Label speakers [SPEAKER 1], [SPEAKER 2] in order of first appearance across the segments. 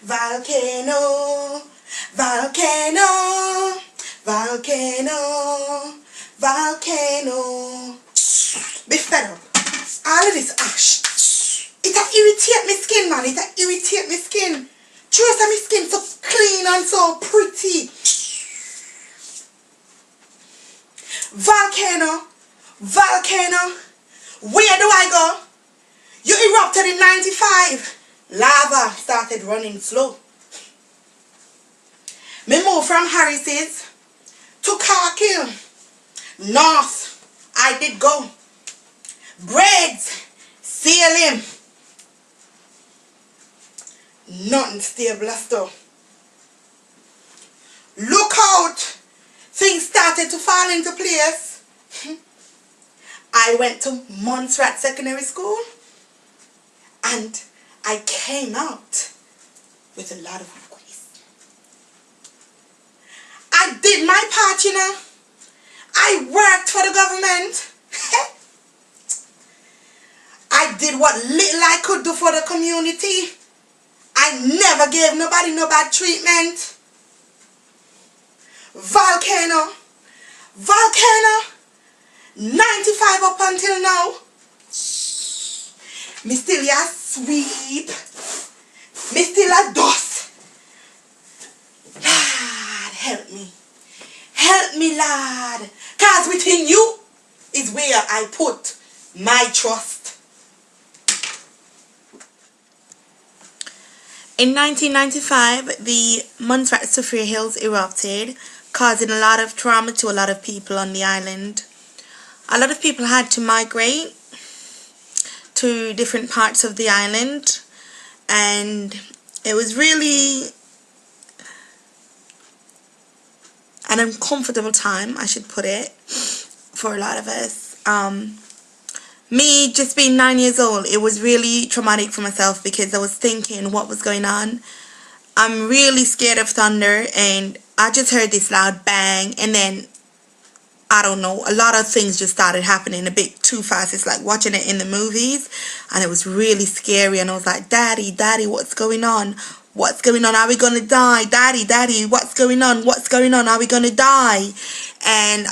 [SPEAKER 1] Volcano, volcano, volcano, volcano. Be fed up. All of this ash. It a irritate my skin, man. It a irritate my skin. Trust my skin so clean and so pretty. Volcano, volcano. Where do I go? You erupted in 95. Lava started running slow. Me moved from Harris's to Carkill. North, I did go. Braids, sailing. Nothing stable still. Look out. Things started to fall into place. I went to Montserrat Secondary School. And I came out with a lot of requests. I did my part, you know. I worked for the government. I did what little I could do for the community. I never gave nobody no bad treatment. Volcano. Volcano. 95 up until now. Me still a sweep. Me still a dust. Lord, help me. Help me, Lord. Because within you is where I put my trust. In 1995, the Montserrat Sophia Hills erupted, causing a lot of trauma to a lot of people on the island. A lot of people had to migrate to different parts of the island, and it was really an uncomfortable time, I should put it, for a lot of us. Me just being 9 years old, it was really traumatic for myself because I was thinking what was going on. I'm really scared of thunder, and I just heard this loud bang, and then I don't know, a lot of things just started happening a bit too fast. It's like watching it in the movies, and it was really scary, and I was like, Daddy, what's going on? What's going on? Are we going to die? Daddy, what's going on? What's going on? Are we going to die? And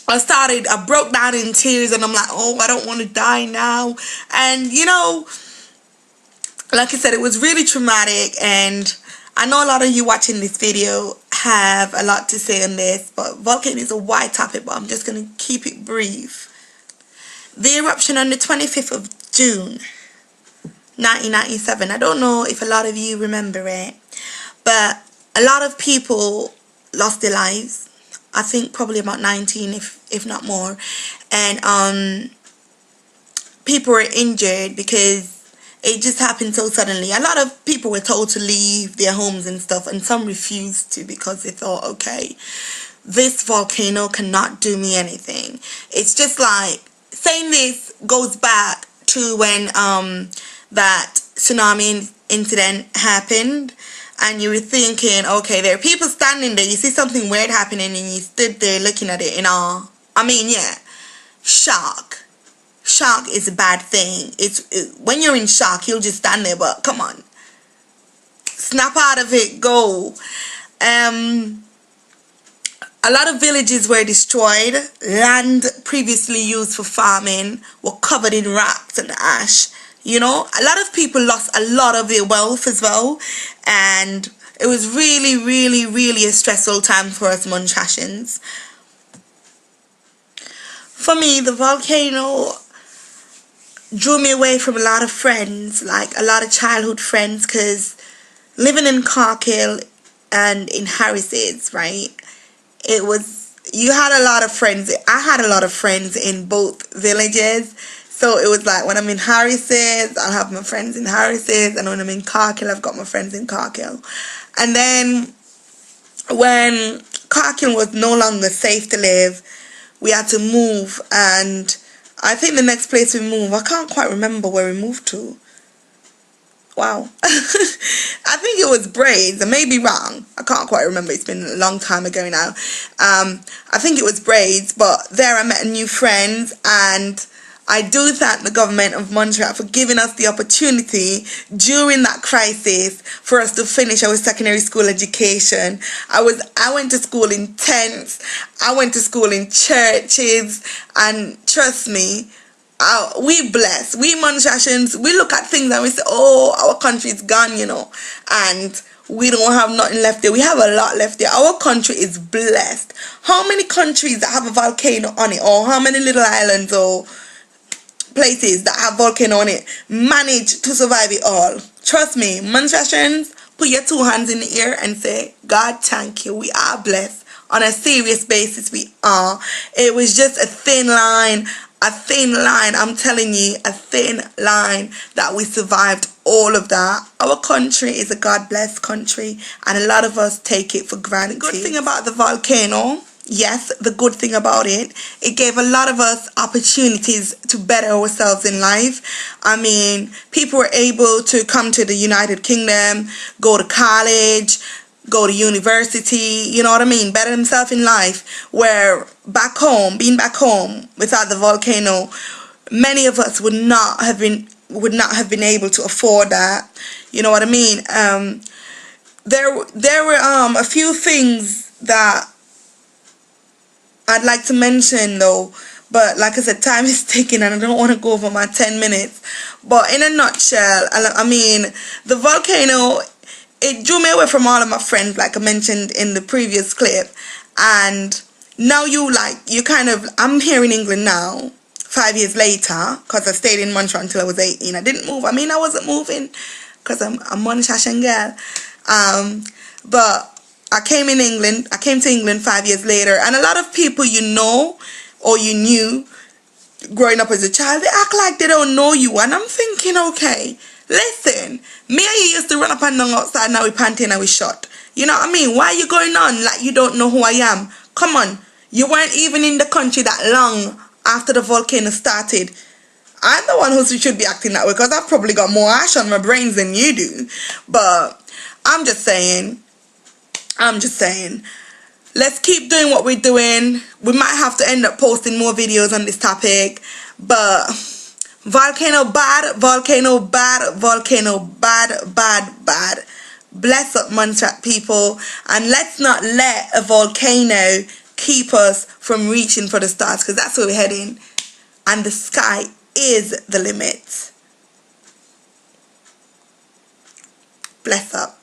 [SPEAKER 1] I broke down in tears, and I'm like, oh, I don't want to die now. And, you know, like I said, it was really traumatic, and I know a lot of you watching this video have a lot to say on this, but volcano is a wide topic, but I'm just going to keep it brief. The eruption on the 25th of June 1997, I don't know if a lot of you remember it, but a lot of people lost their lives. I think probably about 19 if not more, and people were injured because it just happened so suddenly. A lot of people were told to leave their homes and stuff, and some refused to because they thought, okay, this volcano cannot do me anything. It's just like, saying this goes back to when that tsunami incident happened, and you were thinking, okay, there are people standing there, you see something weird happening, and you stood there looking at it in awe. I mean, yeah, shock. Shock is a bad thing. When you're in shock, you'll just stand there, but come on. Snap out of it, go. A lot of villages were destroyed. Land previously used for farming were covered in rocks and ash. You know, a lot of people lost a lot of their wealth as well. And it was really, really, really a stressful time for us Montserratians. For me, the volcano drew me away from a lot of friends, like a lot of childhood friends, because living in Carkill and in Harris's, right, you had a lot of friends. I had a lot of friends in both villages, so it was like when I'm in Harris's, I'll have my friends in Harris's, and when I'm in Carkill, I've got my friends in Carkill. And then when Carkill was no longer safe to live, we had to move, and I think the next place we moved, I can't quite remember where we moved to. Wow. I think it was Braids. I may be wrong. I can't quite remember. It's been a long time ago now. I think it was Braids, but there I met new friends, and I do thank the government of Montreal for giving us the opportunity during that crisis for us to finish our secondary school education. I went to school in tents, I went to school in churches, and trust me, we blessed. We Montrealans, we look at things and we say, oh, our country's gone, and we don't have nothing left there. We have a lot left there. Our country is blessed. How many countries that have a volcano on it, or how many little islands or places that have volcano on it manage to survive it all? Trust me, Montrealans, put your two hands in the air and say, God, thank you. We are blessed. On a serious basis, we are. It was just a thin line, I'm telling you, a thin line that we survived all of that. Our country is a God-blessed country, and a lot of us take it for granted. The good thing about the volcano, yes, the good thing about it gave a lot of us opportunities to better ourselves in life. I mean, people were able to come to the United Kingdom, go to college, go to university, you know what I mean, better themselves in life, where being back home without the volcano, many of us would not have been able to afford that, you know what I mean. There were a few things that I'd like to mention though, but like I said, time is ticking and I don't want to go over my 10 minutes. But in a nutshell, I mean, the volcano, it drew me away from all of my friends, like I mentioned in the previous clip. And now I'm here in England now, 5 years later, because I stayed in Montreal until I was 18. I didn't move. I mean, I wasn't moving because I'm a Montreal girl. But I came to England 5 years later, and a lot of people or you knew growing up as a child, they act like they don't know you. And I'm thinking, okay, listen, me and you used to run up and down outside, now we panting and we shot. You know what I mean? Why are you going on like you don't know who I am? Come on, you weren't even in the country that long after the volcano started. I'm the one who should be acting that way because I've probably got more ash on my brains than you do. But I'm just saying, let's keep doing what we're doing. We might have to end up posting more videos on this topic, but volcano bad, volcano bad, volcano bad, bad, bad. Bless up Montreal people, and let's not let a volcano keep us from reaching for the stars, because that's where we're heading, and the sky is the limit. Bless up.